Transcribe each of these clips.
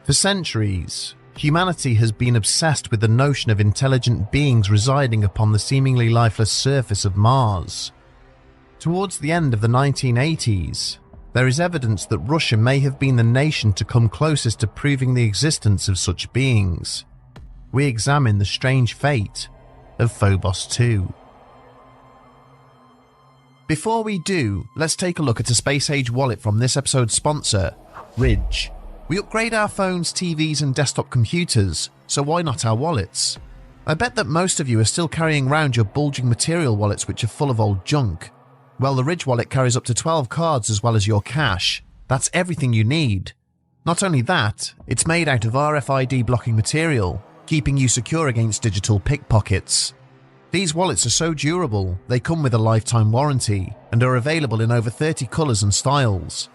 For centuries, humanity has been obsessed with the notion of intelligent beings residing upon the seemingly lifeless surface of Mars. Towards the end of the 1980s, there is evidence that Russia may have been the nation to come closest to proving the existence of such beings. We examine the strange fate of Phobos 2. Before we do, let's take a look at a space-age wallet from this episode's sponsor, Ridge. We upgrade our phones, TVs and desktop computers, so why not our wallets? I bet that most of you are still carrying around your bulging material wallets which are full of old junk. Well, the Ridge wallet carries up to 12 cards as well as your cash. That's everything you need. Not only that, it's made out of RFID blocking material, keeping you secure against digital pickpockets. These wallets are so durable, they come with a lifetime warranty and are available in over 30 colours and styles.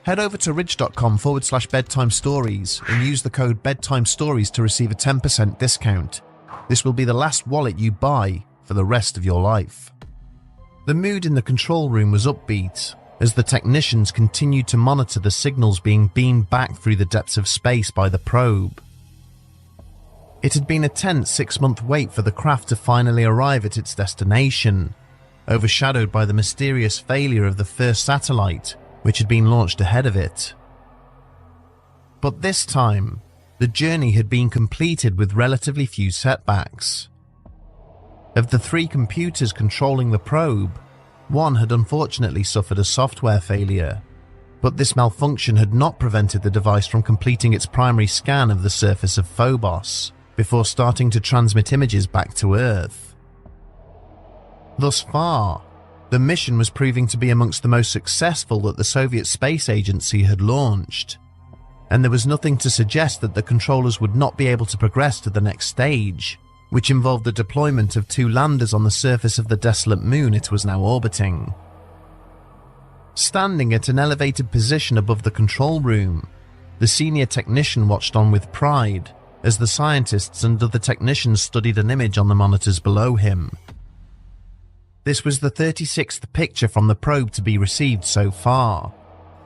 Head over to ridge.com/bedtime stories and use the code bedtime stories to receive a 10% discount. This will be the last wallet you buy for the rest of your life. The mood in the control room was upbeat as the technicians continued to monitor the signals being beamed back through the depths of space by the probe. It had been a tense 6-month wait for the craft to finally arrive at its destination, overshadowed by the mysterious failure of the first satellite, which had been launched ahead of it. But this time, the journey had been completed with relatively few setbacks. Of the 3 computers controlling the probe, one had unfortunately suffered a software failure, but this malfunction had not prevented the device from completing its primary scan of the surface of Phobos before starting to transmit images back to Earth. Thus far, the mission was proving to be amongst the most successful that the Soviet Space Agency had launched, and there was nothing to suggest that the controllers would not be able to progress to the next stage, which involved the deployment of 2 landers on the surface of the desolate moon it was now orbiting. Standing at an elevated position above the control room, the senior technician watched on with pride as the scientists and other technicians studied an image on the monitors below him. This was the 36th picture from the probe to be received so far,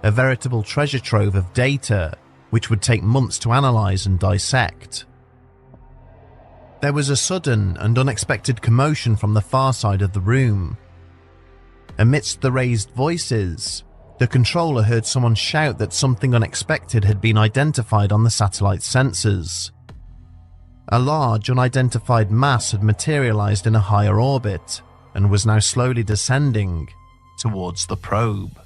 a veritable treasure trove of data which would take months to analyze and dissect. There was a sudden and unexpected commotion from the far side of the room. Amidst the raised voices, the controller heard someone shout that something unexpected had been identified on the satellite's sensors. A large, unidentified mass had materialized in a higher orbit and was now slowly descending towards the probe.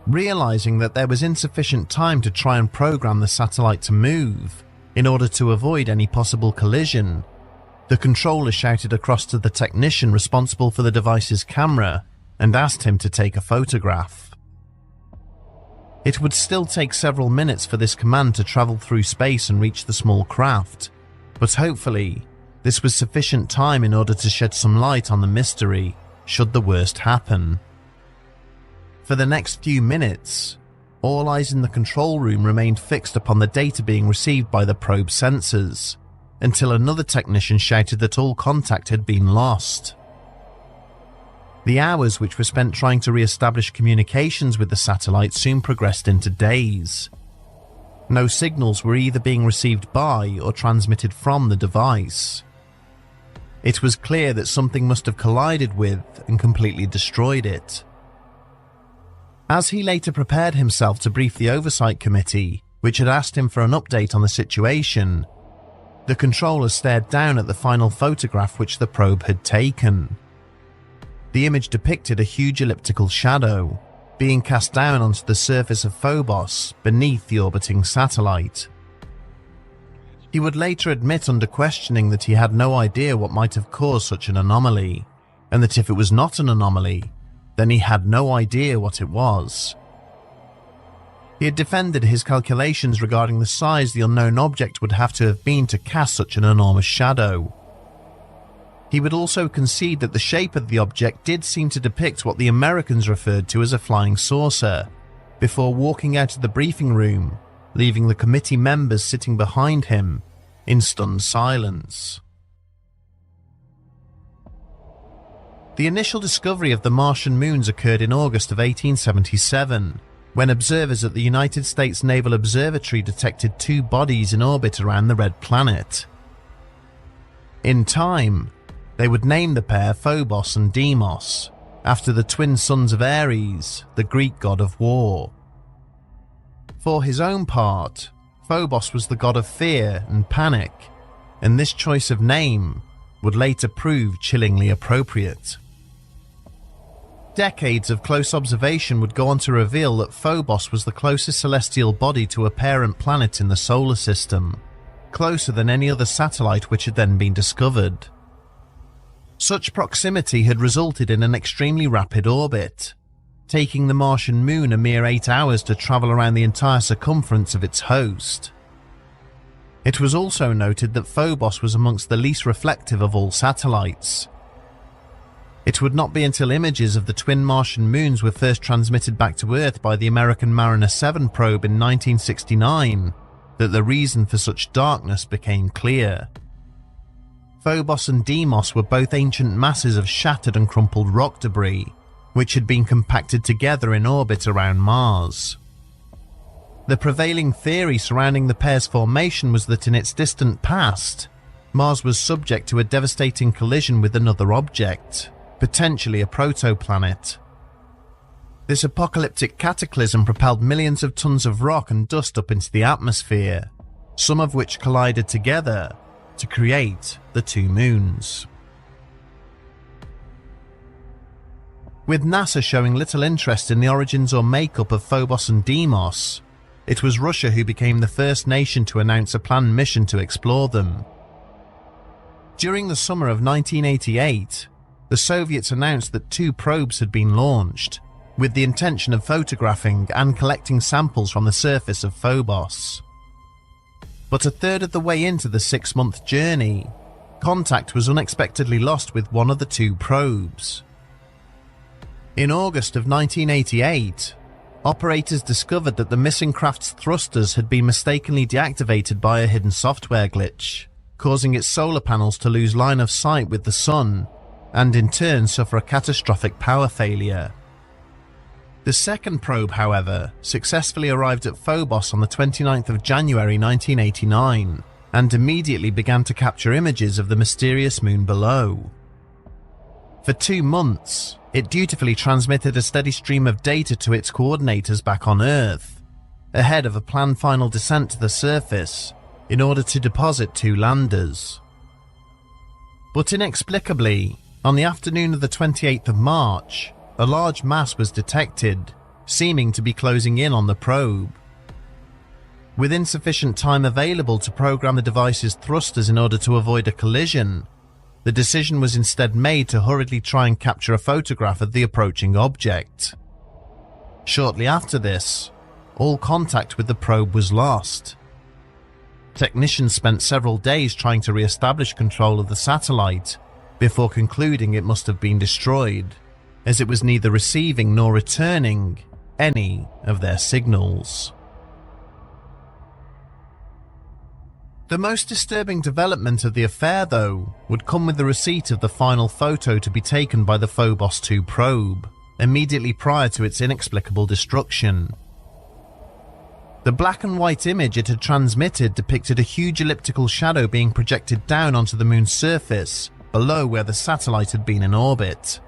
Realizing that there was insufficient time to try and program the satellite to move in order to avoid any possible collision, the controller shouted across to the technician responsible for the device's camera and asked him to take a photograph. It would still take several minutes for this command to travel through space and reach the small craft, but hopefully this was sufficient time in order to shed some light on the mystery should the worst happen. For the next few minutes, all eyes in the control room remained fixed upon the data being received by the probe sensors, until another technician shouted that all contact had been lost. The hours which were spent trying to re-establish communications with the satellite soon progressed into days. No signals were either being received by or transmitted from the device. It was clear that something must have collided with and completely destroyed it. As he later prepared himself to brief the Oversight Committee, which had asked him for an update on the situation, the controller stared down at the final photograph which the probe had taken. The image depicted a huge elliptical shadow being cast down onto the surface of Phobos beneath the orbiting satellite. He would later admit under questioning that he had no idea what might have caused such an anomaly, and that if it was not an anomaly, then he had no idea what it was. He had defended his calculations regarding the size the unknown object would have to have been to cast such an enormous shadow. He would also concede that the shape of the object did seem to depict what the Americans referred to as a flying saucer, before walking out of the briefing room, leaving the committee members sitting behind him in stunned silence. The initial discovery of the Martian moons occurred in August of 1877, when observers at the United States Naval Observatory detected two bodies in orbit around the red planet. In time, they would name the pair Phobos and Deimos, after the twin sons of Ares, the Greek god of war. For his own part, Phobos was the god of fear and panic, and this choice of name would later prove chillingly appropriate. Decades of close observation would go on to reveal that Phobos was the closest celestial body to a parent planet in the solar system, closer than any other satellite which had then been discovered. Such proximity had resulted in an extremely rapid orbit, taking the Martian moon a mere 8 hours to travel around the entire circumference of its host. It was also noted that Phobos was amongst the least reflective of all satellites. It would not be until images of the twin Martian moons were first transmitted back to Earth by the American Mariner 7 probe in 1969 that the reason for such darkness became clear. Phobos and Deimos were both ancient masses of shattered and crumpled rock debris, which had been compacted together in orbit around Mars. The prevailing theory surrounding the pair's formation was that in its distant past, Mars was subject to a devastating collision with another object, potentially a protoplanet. This apocalyptic cataclysm propelled millions of tons of rock and dust up into the atmosphere, some of which collided together to create the two moons. With NASA showing little interest in the origins or makeup of Phobos and Deimos, it was Russia who became the first nation to announce a planned mission to explore them. During the summer of 1988, the Soviets announced that 2 probes had been launched, with the intention of photographing and collecting samples from the surface of Phobos. But a third of the way into the 6-month journey, contact was unexpectedly lost with one of the 2 probes. In August of 1988, operators discovered that the missing craft's thrusters had been mistakenly deactivated by a hidden software glitch, causing its solar panels to lose line of sight with the sun and in turn suffer a catastrophic power failure. The second probe, however, successfully arrived at Phobos on the 29th of January 1989 and immediately began to capture images of the mysterious moon below. For 2 months, it dutifully transmitted a steady stream of data to its coordinators back on Earth, ahead of a planned final descent to the surface in order to deposit 2 landers. But inexplicably, on the afternoon of the 28th of March, a large mass was detected, seeming to be closing in on the probe. With insufficient time available to program the device's thrusters in order to avoid a collision, the decision was instead made to hurriedly try and capture a photograph of the approaching object. Shortly after this, all contact with the probe was lost. Technicians spent several days trying to re-establish control of the satellite before concluding it must have been destroyed, as it was neither receiving nor returning any of their signals. The most disturbing development of the affair, though, would come with the receipt of the final photo to be taken by the Phobos 2 probe, immediately prior to its inexplicable destruction. The black and white image it had transmitted depicted a huge elliptical shadow being projected down onto the moon's surface, below where the satellite had been in orbit.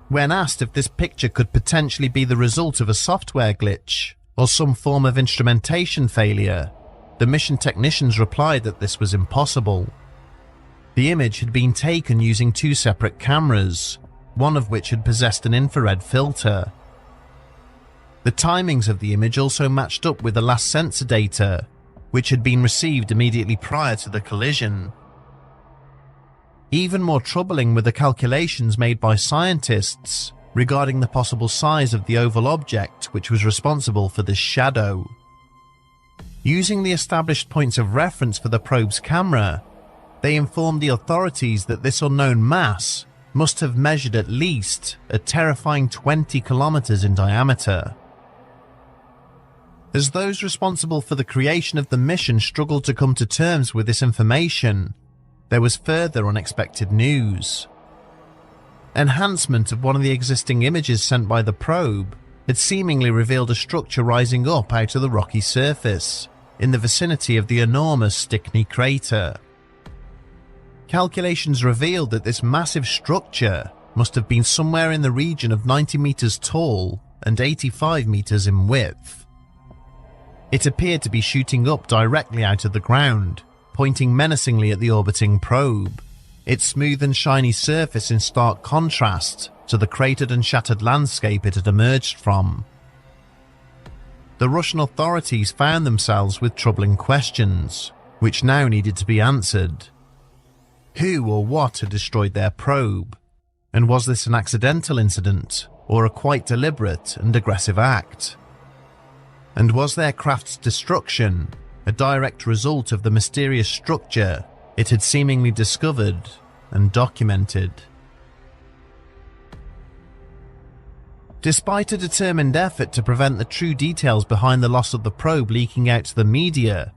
When asked if this picture could potentially be the result of a software glitch or some form of instrumentation failure, the mission technicians replied that this was impossible. The image had been taken using 2 separate cameras, one of which had possessed an infrared filter. The timings of the image also matched up with the last sensor data, which had been received immediately prior to the collision. Even more troubling were the calculations made by scientists regarding the possible size of the oval object which was responsible for this shadow. Using the established points of reference for the probe's camera, they informed the authorities that this unknown mass must have measured at least a terrifying 20 kilometers in diameter. As those responsible for the creation of the mission struggled to come to terms with this information, there was further unexpected news. Enhancement of one of the existing images sent by the probe had seemingly revealed a structure rising up out of the rocky surface in the vicinity of the enormous Stickney crater. Calculations revealed that this massive structure must have been somewhere in the region of 90 meters tall and 85 meters in width. It appeared to be shooting up directly out of the ground, pointing menacingly at the orbiting probe, its smooth and shiny surface in stark contrast to the cratered and shattered landscape it had emerged from. The Russian authorities found themselves with troubling questions, which now needed to be answered. Who or what had destroyed their probe? And was this an accidental incident, or a quite deliberate and aggressive act? And was their craft's destruction a direct result of the mysterious structure it had seemingly discovered and documented? Despite a determined effort to prevent the true details behind the loss of the probe leaking out to the media,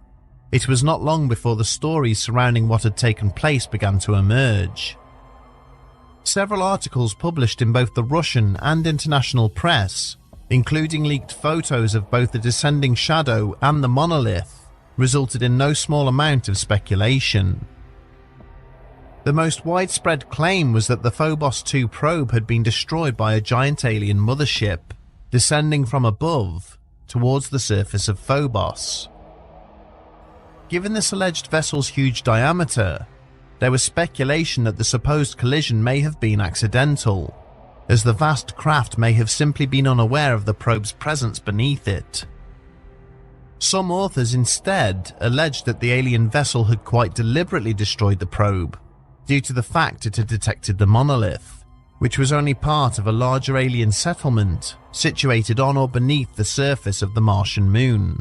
it was not long before the stories surrounding what had taken place began to emerge. Several articles published in both the Russian and international press, including leaked photos of both the descending shadow and the monolith, resulted in no small amount of speculation. The most widespread claim was that the Phobos 2 probe had been destroyed by a giant alien mothership, descending from above towards the surface of Phobos. Given this alleged vessel's huge diameter, there was speculation that the supposed collision may have been accidental, as the vast craft may have simply been unaware of the probe's presence beneath it. Some authors instead alleged that the alien vessel had quite deliberately destroyed the probe, due to the fact it had detected the monolith, which was only part of a larger alien settlement situated on or beneath the surface of the Martian moon.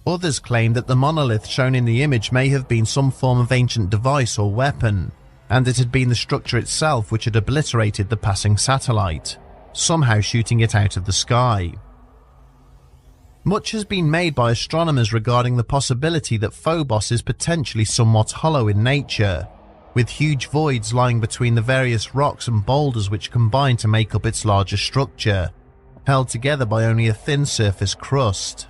Others claimed that the monolith shown in the image may have been some form of ancient device or weapon, and it had been the structure itself which had obliterated the passing satellite, somehow shooting it out of the sky. Much has been made by astronomers regarding the possibility that Phobos is potentially somewhat hollow in nature, with huge voids lying between the various rocks and boulders which combine to make up its larger structure, held together by only a thin surface crust.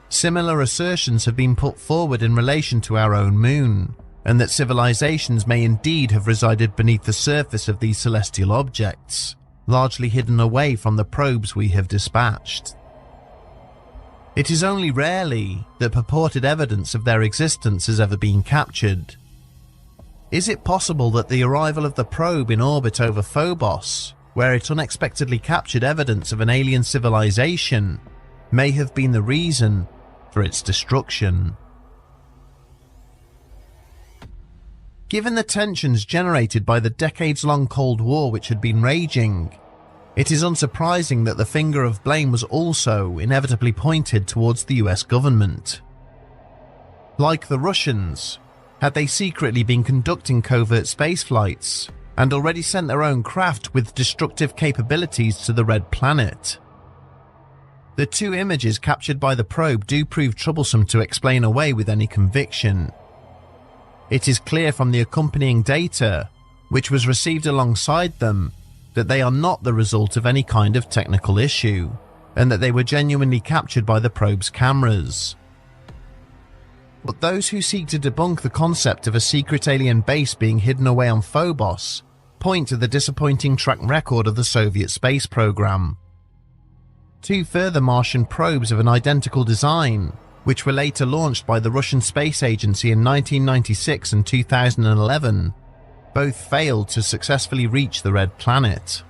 Similar assertions have been put forward in relation to our own moon, and that civilizations may indeed have resided beneath the surface of these celestial objects, largely hidden away from the probes we have dispatched. It is only rarely that purported evidence of their existence has ever been captured. Is it possible that the arrival of the probe in orbit over Phobos, where it unexpectedly captured evidence of an alien civilization, may have been the reason for its destruction? Given the tensions generated by the decades-long Cold War which had been raging, it is unsurprising that the finger of blame was also inevitably pointed towards the US government. Like the Russians, had they secretly been conducting covert space flights and already sent their own craft with destructive capabilities to the Red Planet? The two images captured by the probe do prove troublesome to explain away with any conviction. It is clear from the accompanying data, which was received alongside them, that they are not the result of any kind of technical issue, and that they were genuinely captured by the probe's cameras. But those who seek to debunk the concept of a secret alien base being hidden away on Phobos point to the disappointing track record of the Soviet space program. Two further Martian probes of an identical design, which were later launched by the Russian Space Agency in 1996 and 2011, both failed to successfully reach the Red Planet.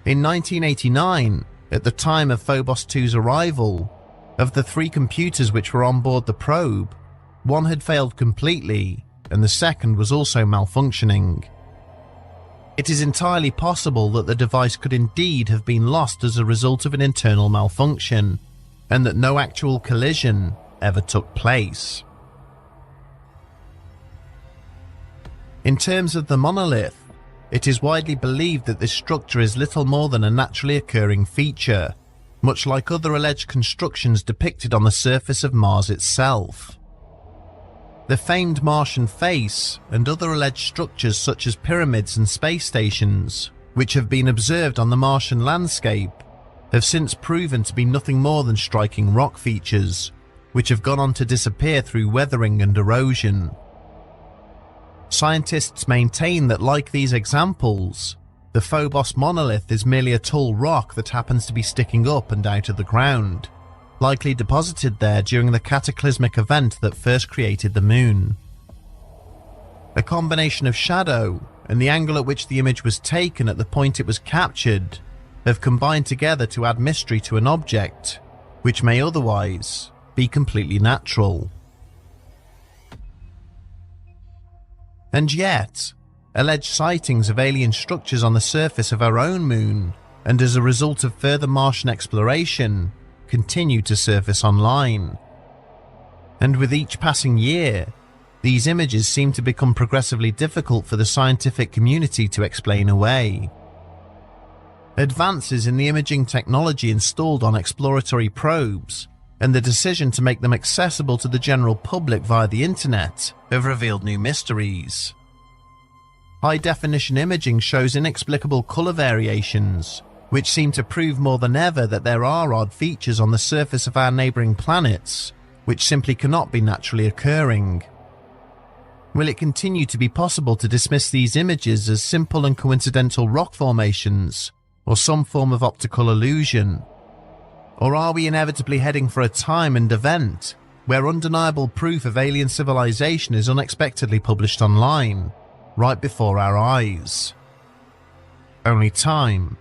In 1989, at the time of Phobos 2's arrival, of the three computers which were on board the probe, one had failed completely, and the second was also malfunctioning. It is entirely possible that the device could indeed have been lost as a result of an internal malfunction, and that no actual collision ever took place. In terms of the monolith, it is widely believed that this structure is little more than a naturally occurring feature, much like other alleged constructions depicted on the surface of Mars itself. The famed Martian face and other alleged structures such as pyramids and space stations which have been observed on the Martian landscape, have since proven to be nothing more than striking rock features, which have gone on to disappear through weathering and erosion. Scientists maintain that, like these examples, the Phobos monolith is merely a tall rock that happens to be sticking up and out of the ground, likely deposited there during the cataclysmic event that first created the moon. A combination of shadow and the angle at which the image was taken at the point it was captured have combined together to add mystery to an object which may otherwise be completely natural. And yet, alleged sightings of alien structures on the surface of our own moon, and as a result of further Martian exploration, continue to surface online. And with each passing year, these images seem to become progressively difficult for the scientific community to explain away. Advances in the imaging technology installed on exploratory probes, and the decision to make them accessible to the general public via the internet, have revealed new mysteries. High-definition imaging shows inexplicable colour variations, which seem to prove more than ever that there are odd features on the surface of our neighbouring planets, which simply cannot be naturally occurring. Will it continue to be possible to dismiss these images as simple and coincidental rock formations, or some form of optical illusion? Or are we inevitably heading for a time and event where undeniable proof of alien civilization is unexpectedly published online, right before our eyes? Only time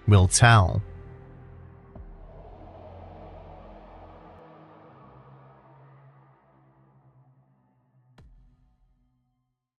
will tell.